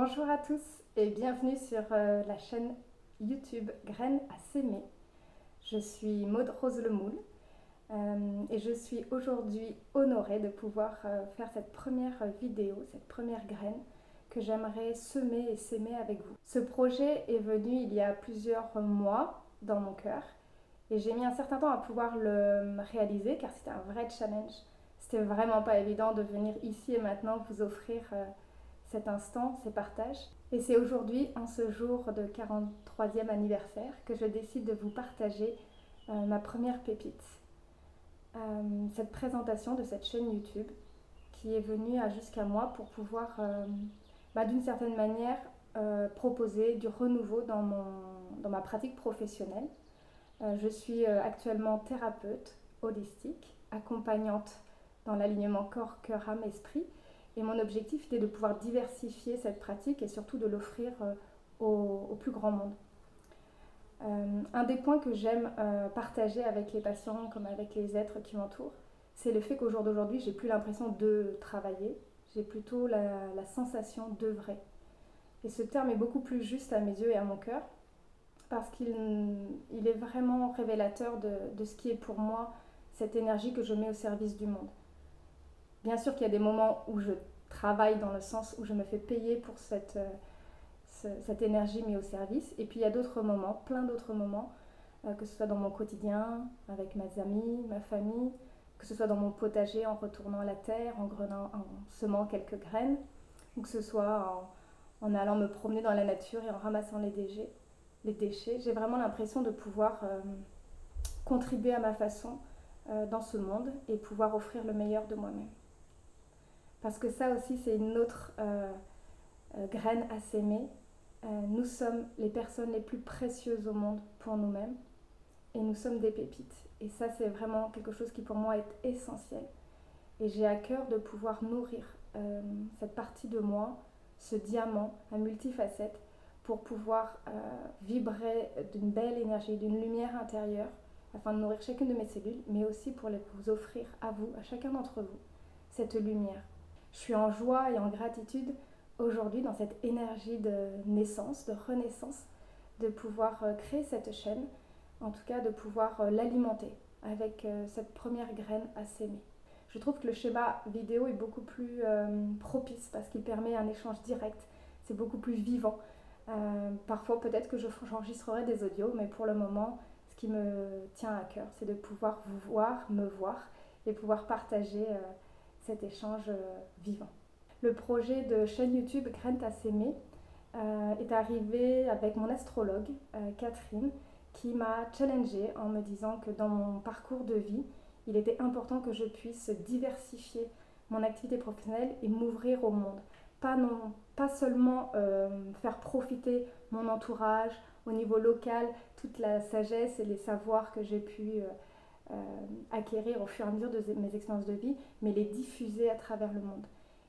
Bonjour à tous et bienvenue sur la chaîne YouTube Graines à s'aimer. Je suis Maud Rose Lemoule et je suis aujourd'hui honorée de pouvoir faire cette première vidéo, cette première graine que j'aimerais semer et s'aimer avec vous. Ce projet est venu il y a plusieurs mois dans mon cœur et j'ai mis un certain temps à pouvoir le réaliser car c'était un vrai challenge. C'était vraiment pas évident de venir ici et maintenant vous offrir cet instant, ces partages. Et c'est aujourd'hui, en ce jour de 43e anniversaire, que je décide de vous partager ma première pépite. Cette présentation de cette chaîne YouTube qui est venue jusqu'à moi pour pouvoir, d'une certaine manière, proposer du renouveau dans ma pratique professionnelle. Je suis actuellement thérapeute holistique, accompagnante dans l'alignement corps, cœur, âme, esprit. Et mon objectif était de pouvoir diversifier cette pratique et surtout de l'offrir au plus grand monde. Un des points que j'aime partager avec les patients comme avec les êtres qui m'entourent, c'est le fait qu'au jour d'aujourd'hui, j'ai plus l'impression de travailler, j'ai plutôt la sensation d'œuvrer. Et ce terme est beaucoup plus juste à mes yeux et à mon cœur parce qu'il est vraiment révélateur de ce qui est pour moi cette énergie que je mets au service du monde. Bien sûr qu'il y a des moments où je travaille dans le sens où je me fais payer pour cette énergie mise au service. Et puis il y a d'autres moments, plein d'autres moments, que ce soit dans mon quotidien, avec mes amis, ma famille, que ce soit dans mon potager en retournant à la terre, en semant quelques graines, ou que ce soit en allant me promener dans la nature et en ramassant les déchets. J'ai vraiment l'impression de pouvoir contribuer à ma façon dans ce monde et pouvoir offrir le meilleur de moi-même. Parce que ça aussi, c'est une autre graine à s'aimer. Nous sommes les personnes les plus précieuses au monde pour nous-mêmes et nous sommes des pépites. Et ça, c'est vraiment quelque chose qui pour moi est essentiel. Et j'ai à cœur de pouvoir nourrir cette partie de moi, ce diamant à multifacettes, pour pouvoir vibrer d'une belle énergie, d'une lumière intérieure, afin de nourrir chacune de mes cellules, mais aussi pour vous offrir à vous, à chacun d'entre vous, cette lumière. Je suis en joie et en gratitude aujourd'hui dans cette énergie de naissance, de renaissance, de pouvoir créer cette chaîne, en tout cas de pouvoir l'alimenter avec cette première graine à s'aimer. Je trouve que le schéma vidéo est beaucoup plus propice parce qu'il permet un échange direct, c'est beaucoup plus vivant. Parfois peut-être que j'enregistrerai des audios, mais pour le moment, ce qui me tient à cœur, c'est de pouvoir vous voir, me voir et pouvoir partager cet échange vivant. Le projet de chaîne YouTube Graines à s'aimer est arrivé avec mon astrologue Catherine qui m'a challengée en me disant que dans mon parcours de vie, il était important que je puisse diversifier mon activité professionnelle et m'ouvrir au monde. Pas seulement faire profiter mon entourage au niveau local, toute la sagesse et les savoirs que j'ai pu acquérir au fur et à mesure de mes expériences de vie, mais les diffuser à travers le monde.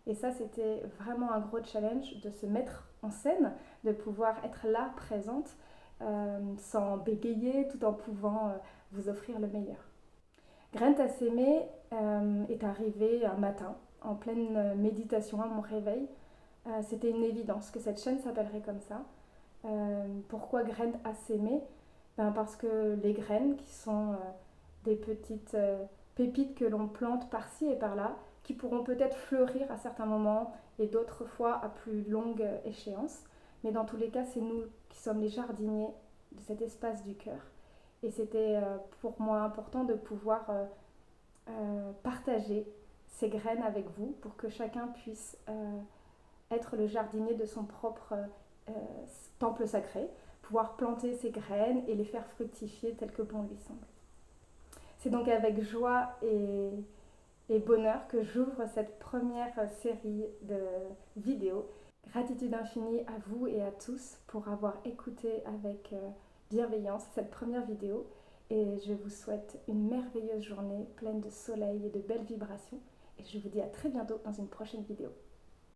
Et ça, c'était vraiment un gros challenge de se mettre en scène, de pouvoir être là, présente, sans bégayer, tout en pouvant vous offrir le meilleur. Graines à s'aimer est arrivé un matin, en pleine méditation à mon réveil. C'était une évidence que cette chaîne s'appellerait comme ça. Pourquoi Graines à s'aimer ? Parce que les graines, qui sont des petites pépites que l'on plante par-ci et par-là, qui pourront peut-être fleurir à certains moments et d'autres fois à plus longue échéance. Mais dans tous les cas, c'est nous qui sommes les jardiniers de cet espace du cœur. Et c'était pour moi important de pouvoir partager ces graines avec vous pour que chacun puisse être le jardinier de son propre temple sacré, pouvoir planter ses graines et les faire fructifier tel que bon lui semble. C'est donc avec joie et bonheur que j'ouvre cette première série de vidéos. Gratitude infinie à vous et à tous pour avoir écouté avec bienveillance cette première vidéo et je vous souhaite une merveilleuse journée pleine de soleil et de belles vibrations et je vous dis à très bientôt dans une prochaine vidéo.